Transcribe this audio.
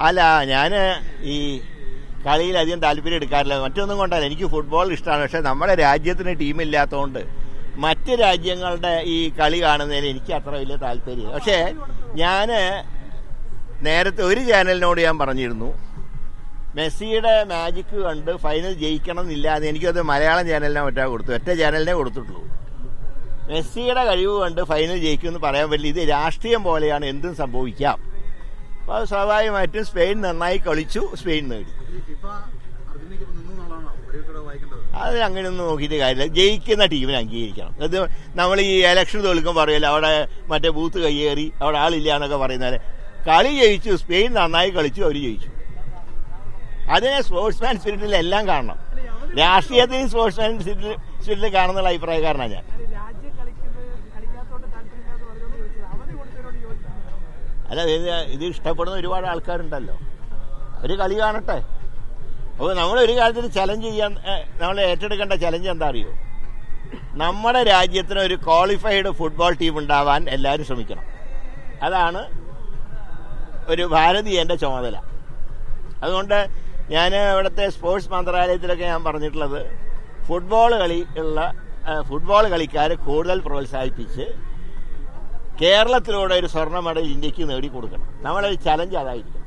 അല്ല, ഞാൻ ഈ കളിയിൽ അധികം താല്പര്യം എടുക്കാറില്ല. മറ്റൊന്നും കൊണ്ടല്ല, എനിക്ക് ഫുട്ബോൾ ഇഷ്ടമാണ്. പക്ഷെ നമ്മുടെ രാജ്യത്തിന് ടീമില്ലാത്തതുകൊണ്ട് മറ്റ് രാജ്യങ്ങളുടെ ഈ കളി കാണുന്നതിന് എനിക്ക് അത്ര വലിയ താല്പര്യമില്ല. പക്ഷേ ഞാൻ നേരത്തെ ഒരു ചാനലിനോട് ഞാൻ പറഞ്ഞിരുന്നു, മെസ്സിയുടെ മാജിക്ക് കണ്ട് ഫൈനൽ ജയിക്കണം എന്നില്ല എന്ന്. എനിക്കത് മലയാളം ചാനലിനെ മറ്റാ കൊടുത്തു, ഒറ്റ ചാനലിനെ കൊടുത്തിട്ടുള്ളൂ. മെസ്സിയുടെ കഴിവ് കണ്ട് ഫൈനൽ ജയിക്കുമെന്ന് പറയാൻ പറ്റില്ല. ഇത് രാഷ്ട്രീയം പോലെയാണ്, എന്തും സംഭവിക്കാം. അപ്പോൾ അത് സ്വാഭാവികമായിട്ടും സ്പെയിൻ നന്നായി കളിച്ചു, സ്പെയിൻ നേടി. അത് അങ്ങനെയൊന്നും നോക്കിയിട്ട് കാര്യമില്ല. ജയിക്കുന്ന ടീമിനെ അംഗീകരിക്കണം. അത് നമ്മൾ ഈ ഇലക്ഷൻ തോൽക്കുമ്പോൾ പറയുമല്ലോ, അവിടെ മറ്റേ ബൂത്ത് കയ്യേറി അവിടെ ആളില്ല എന്നൊക്കെ പറയുന്നത്. കളി ജയിച്ചു, സ്പെയിൻ നന്നായി കളിച്ചു, അവർ ജയിച്ചു. അതിനെ സ്പോർട്സ്മാൻ സ്പിരിറ്റിൽ എല്ലാം കാണണം. രാഷ്ട്രീയത്തിനും സ്പോർട്സ്മാൻ സ്പിരിറ്റിൽ കാണുന്നുള്ള അഭിപ്രായക്കാരനാണ് ഞാൻ. അല്ല, ഇത് ഇഷ്ടപ്പെടുന്ന ഒരുപാട് ആൾക്കാരുണ്ടല്ലോ, ഒരു കളി കാണട്ടെ. അപ്പോൾ നമ്മളൊരു കാര്യത്തിൽ ചലഞ്ച് ചെയ്യാൻ നമ്മൾ ഏറ്റെടുക്കേണ്ട ചലഞ്ച് എന്താ അറിയോ? നമ്മുടെ രാജ്യത്തിന് ഒരു ക്വാളിഫൈഡ് ഫുട്ബോൾ ടീം ഉണ്ടാവാൻ എല്ലാവരും ശ്രമിക്കണം. അതാണ് ഒരു ഭാരതീയൻ്റെ ചുമതല. അതുകൊണ്ട് ഞാൻ ഇവിടുത്തെ സ്പോർട്സ് മന്ത്രാലയത്തിലൊക്കെ ഞാൻ പറഞ്ഞിട്ടുള്ളത്, ഫുട്ബോൾ കളിക്കാരെ കൂടുതൽ പ്രോത്സാഹിപ്പിച്ച് കേരളത്തിലൂടെ ഒരു സ്വർണ്ണ മെഡൽ ഇന്ത്യക്ക് നേടിക്കൊടുക്കണം. നമ്മളൊരു ചലഞ്ച് അതായിരിക്കും.